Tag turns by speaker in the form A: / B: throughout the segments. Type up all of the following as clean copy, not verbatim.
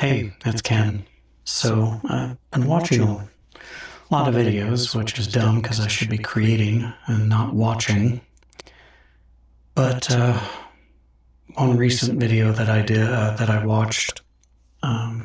A: Hey, it's Ken. So, I've been watching a lot of videos, which is dumb because I should be creating and not watching. But one recent video that I did, that I watched, was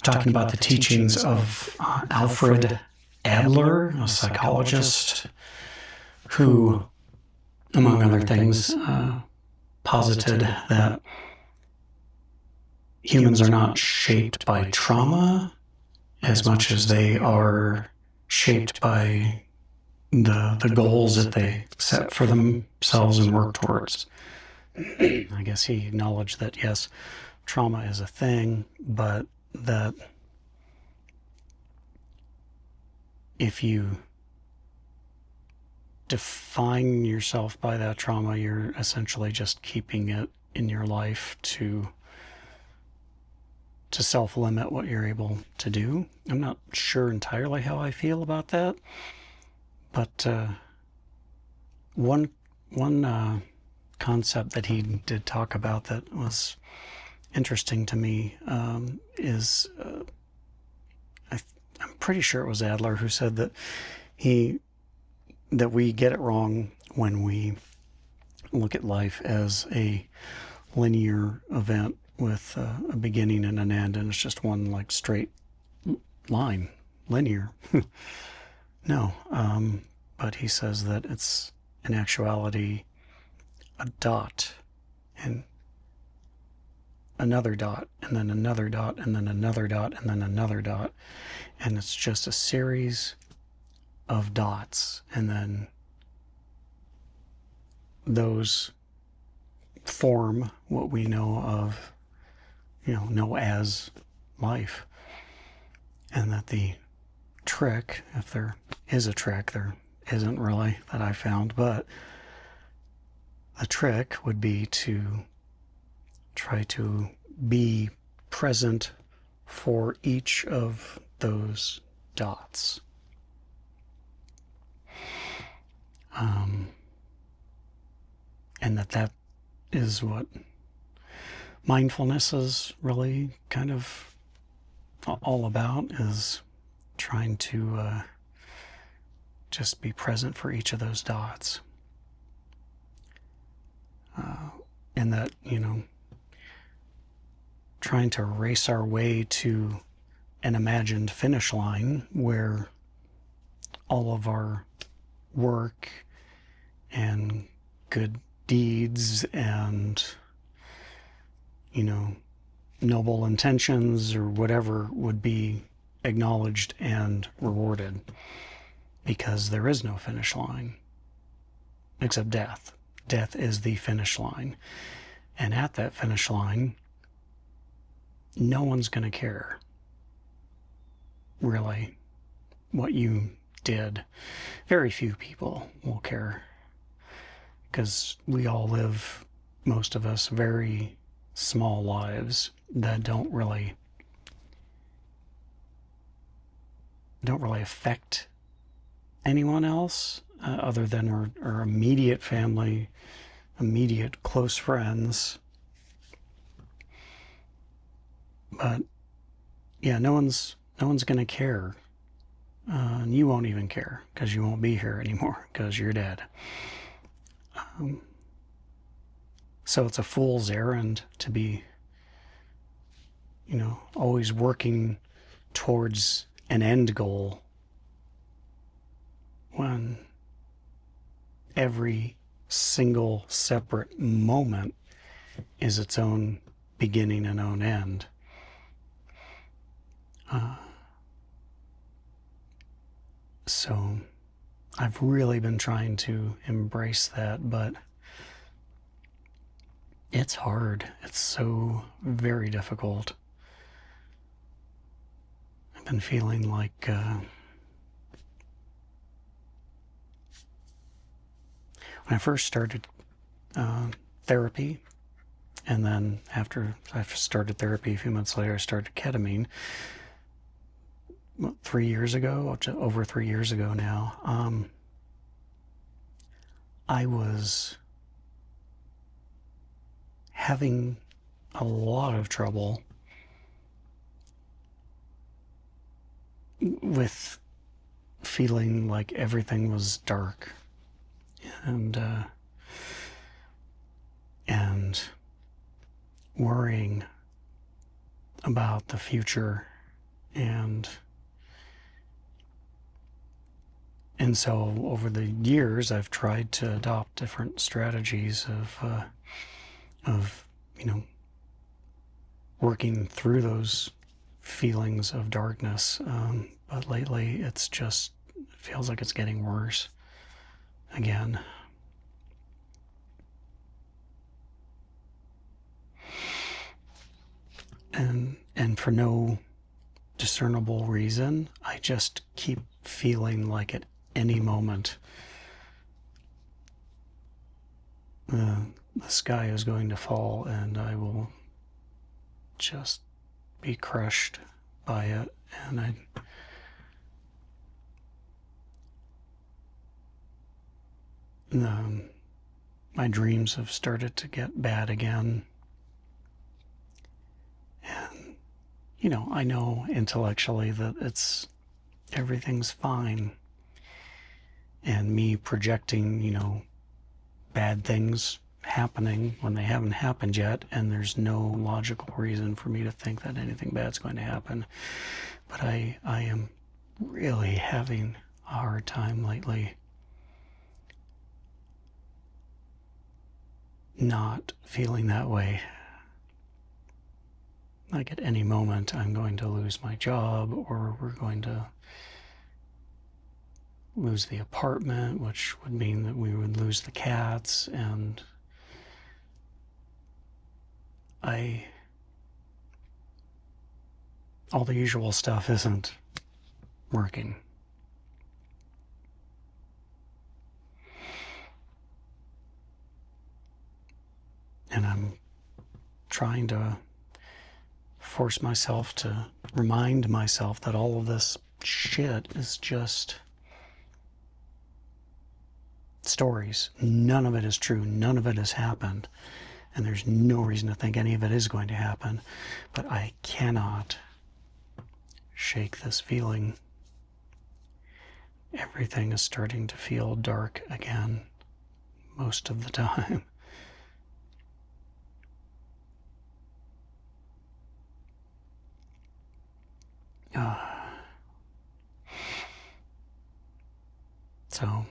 A: talking about the teachings of Alfred Adler, a psychologist, who, among other things, posited that humans are not shaped by trauma as much as they are shaped by the goals that they set for themselves and work towards. I guess he acknowledged that, yes, trauma is a thing, but that if you define yourself by that trauma, you're essentially just keeping it in your life to self-limit what you're able to do. I'm not sure entirely how I feel about that, but one concept that he did talk about that was interesting to me is I'm pretty sure it was Adler who said that we get it wrong when we look at life as a linear event with a beginning and an end, and it's just one like straight line, linear. No, but he says that it's in actuality a dot and another dot and then another dot and then another dot and then another dot, and it's just a series of dots, and then those form what we know as life. And that the trick, if there is a trick, there isn't really that I found, but the trick would be to try to be present for each of those dots. And that is what mindfulness is really kind of all about, is trying to just be present for each of those dots. And that, trying to race our way to an imagined finish line where all of our work and good deeds and noble intentions or whatever would be acknowledged and rewarded, because there is no finish line except death. Death is the finish line, and at that finish line no one's going to care really what you did. Very few people will care, because we all live, most of us, very small lives that don't really affect anyone else other than our immediate family, immediate close friends. But yeah, no one's going to care, and you won't even care, because you won't be here anymore because you're dead. So it's a fool's errand to be, always working towards an end goal when every single separate moment is its own beginning and own end. So I've really been trying to embrace that, but it's hard. It's so very difficult. I've been feeling like when I first started therapy, and then after I started therapy a few months later, I started ketamine. 3 years ago, over 3 years ago now, I was having a lot of trouble with feeling like everything was dark, and and worrying about the future, and so over the years I've tried to adopt different strategies of working through those feelings of darkness, but lately it feels like it's getting worse again. And for no discernible reason, I just keep feeling like at any moment the sky is going to fall and I will just be crushed by it. And my dreams have started to get bad again. And, I know intellectually that everything's fine. And me projecting, bad things happening when they haven't happened yet, and there's no logical reason for me to think that anything bad's going to happen. But I am really having a hard time lately not feeling that way. Like at any moment I'm going to lose my job, or we're going to lose the apartment, which would mean that we would lose the cats, and all the usual stuff isn't working. And I'm trying to force myself to remind myself that all of this shit is just stories. None of it is true. None of it has happened. And there's no reason to think any of it is going to happen. But I cannot shake this feeling. Everything is starting to feel dark again most of the time. So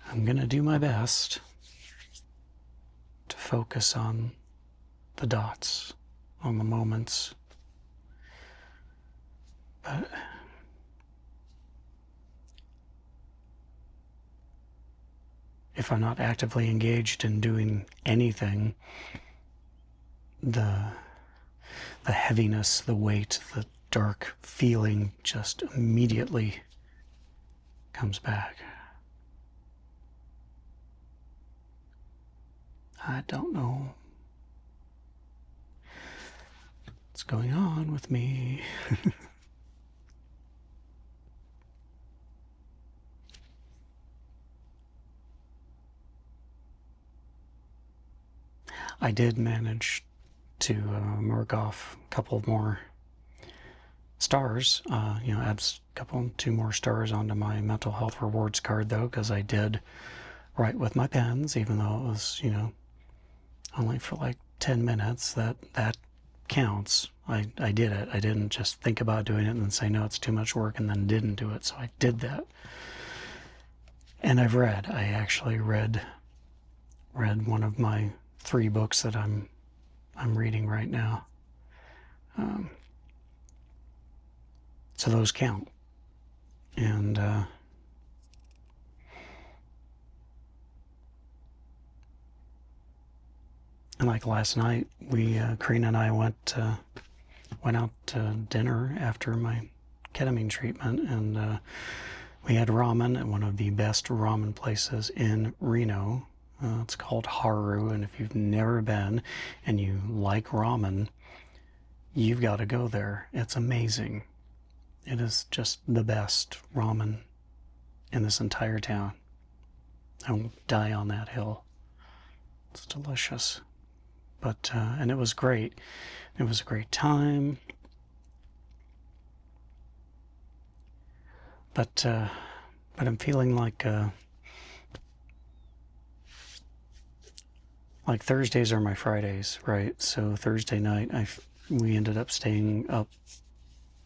A: I'm going to do my best to focus on the dots, on the moments. But if I'm not actively engaged in doing anything, the heaviness, the weight, the dark feeling just immediately comes back. I don't know what's going on with me. I did manage to mark off a couple more stars, add two more stars onto my mental health rewards card, though, because I did write with my pens, even though it was, only for like 10 minutes. That counts. I did it. I didn't just think about doing it and then say, no, it's too much work, and then didn't do it. So I did that. And I actually read one of my 3 books that I'm reading right now. So those count. And like last night, Karina and I went out to dinner after my ketamine treatment, and we had ramen at one of the best ramen places in Reno. It's called Haru, and if you've never been and you like ramen, you've got to go there. It's amazing. It is just the best ramen in this entire town. I will die on that hill. It's delicious. But, and it was great. It was a great time. But I'm feeling like Thursdays are my Fridays, right? So Thursday night, we ended up staying up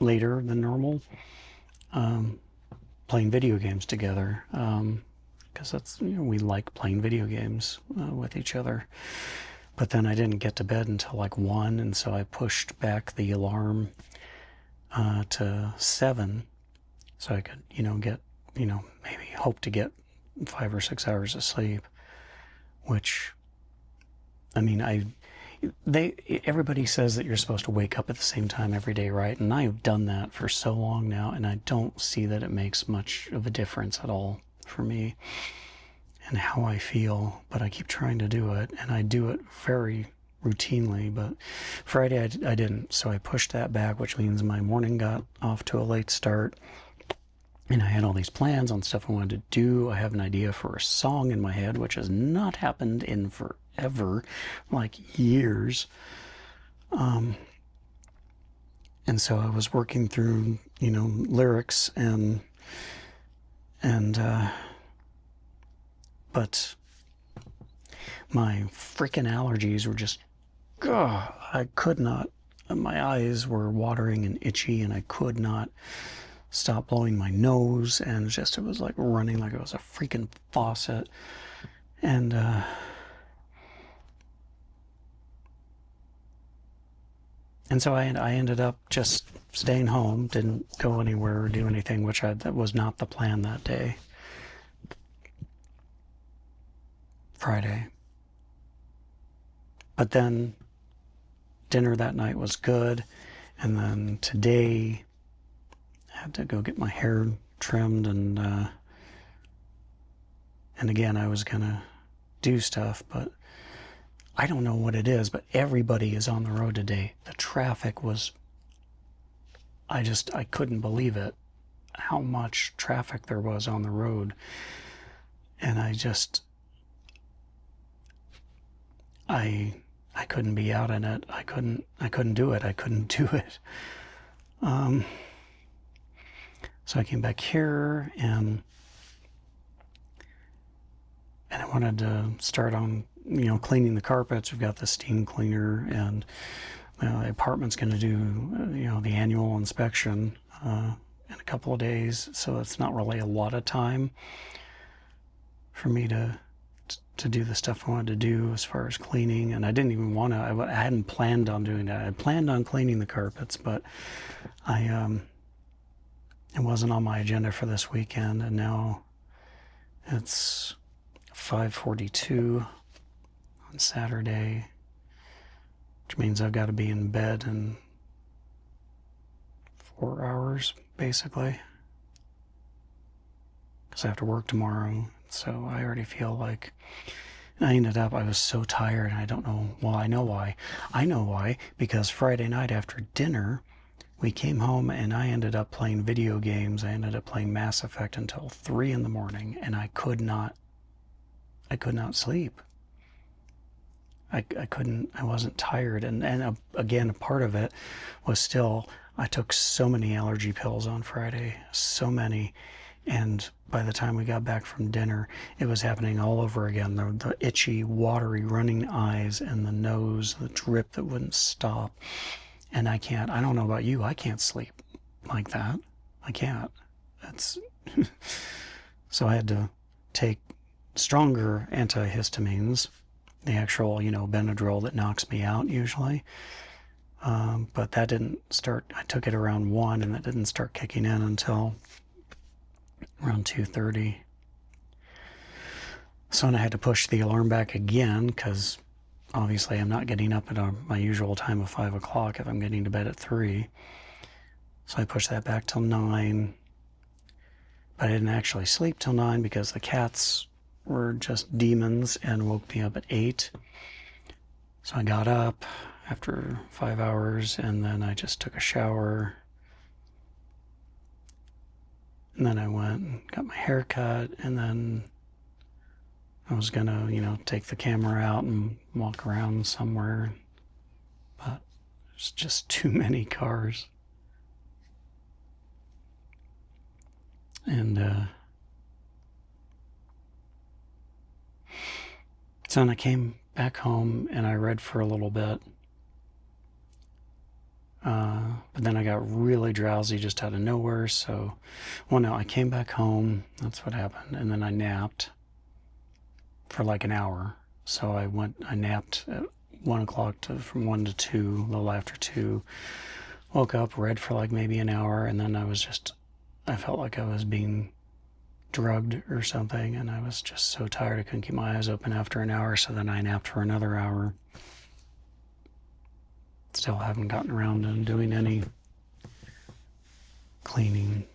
A: later than normal, playing video games together. Because that's, we like playing video games with each other. But then I didn't get to bed until like 1, and so I pushed back the alarm to 7, so I could, get, maybe hope to get 5 or 6 hours of sleep. Which, I mean, everybody says that you're supposed to wake up at the same time every day, right? And I've done that for so long now, and I don't see that it makes much of a difference at all for me and how I feel, but I keep trying to do it, and I do it very routinely. But Friday I didn't, so I pushed that back, which means my morning got off to a late start, and I had all these plans on stuff I wanted to do. I have an idea for a song in my head, which has not happened in forever, like years. And so I was working through, lyrics but my freaking allergies were just, I could not, my eyes were watering and itchy, and I could not stop blowing my nose, and it was like running like it was a freaking faucet. And so I ended up just staying home, didn't go anywhere or do anything, that was not the plan that day. Friday. But then dinner that night was good, and then today I had to go get my hair trimmed, and again I was gonna do stuff, but I don't know what it is, but everybody is on the road today. The traffic was, I couldn't believe it, how much traffic there was on the road. And I couldn't be out in it. I couldn't do it. I couldn't do it. So I came back here, and I wanted to start on, cleaning the carpets. We've got the steam cleaner, and the apartment's going to do, the annual inspection in a couple of days. So it's not really a lot of time for me to do the stuff I wanted to do as far as cleaning. And I didn't even want to, I hadn't planned on doing that. I planned on cleaning the carpets, but it wasn't on my agenda for this weekend. And now it's 5:42 on Saturday, which means I've got to be in bed in 4 hours, basically, because I have to work tomorrow. So I already feel like I was so tired, and I don't know why. I know why. I know why, because Friday night after dinner, we came home, and I ended up playing video games. I ended up playing Mass Effect until 3 in the morning, and I could not sleep. I wasn't tired. And again, a part of it was still, I took so many allergy pills on Friday, so many. And by the time we got back from dinner, it was happening all over again. The itchy, watery, running eyes, and the nose, the drip that wouldn't stop. And I don't know about you, I can't sleep like that. I can't. So I had to take stronger antihistamines, the actual, Benadryl that knocks me out usually. But that didn't start, I took it around 1, and that didn't start kicking in until around 2:30. So I had to push the alarm back again, because obviously I'm not getting up at my usual time of 5 o'clock if I'm getting to bed at 3. So I pushed that back till 9. But I didn't actually sleep till 9 because the cats were just demons and woke me up at 8. So I got up after 5 hours, and then I just took a shower. And then I went and got my hair cut, and then I was gonna, take the camera out and walk around somewhere, but there's just too many cars. And so then I came back home and I read for a little bit. But then I got really drowsy just out of nowhere. So, well, no, I came back home. That's what happened. And then I napped for like an hour. So I napped at 1 o'clock from 1 to 2, a little after 2. Woke up, read for like maybe an hour, and then I felt like I was being drugged or something, and I was just so tired I couldn't keep my eyes open after an hour. So then I napped for another hour. Still haven't gotten around to doing any cleaning.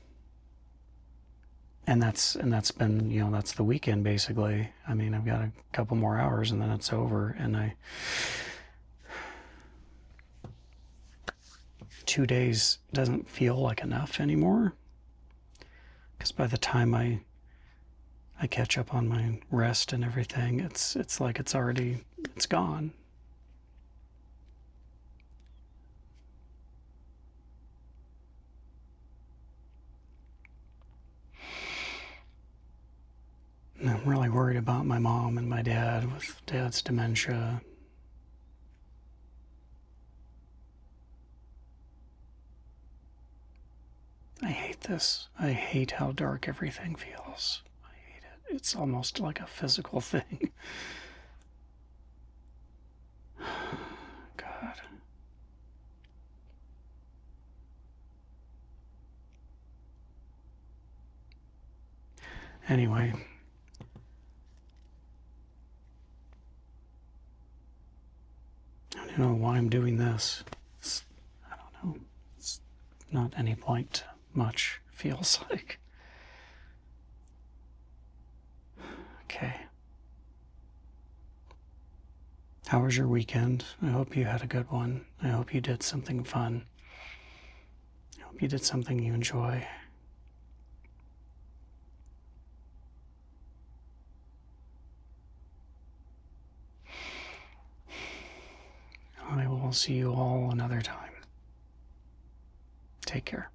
A: And that's been, that's the weekend basically. I mean, I've got a couple more hours and then it's over. And 2 days doesn't feel like enough anymore. Because by the time I catch up on my rest and everything, it's like it's gone. And I'm really worried about my mom and my dad with dad's dementia. I hate this. I hate how dark everything feels. I hate it. It's almost like a physical thing. God. Anyway, I don't know why I'm doing this. I don't know. It's not any point much, feels like. Okay. How was your weekend? I hope you had a good one. I hope you did something fun. I hope you did something you enjoy. I will see you all another time. Take care.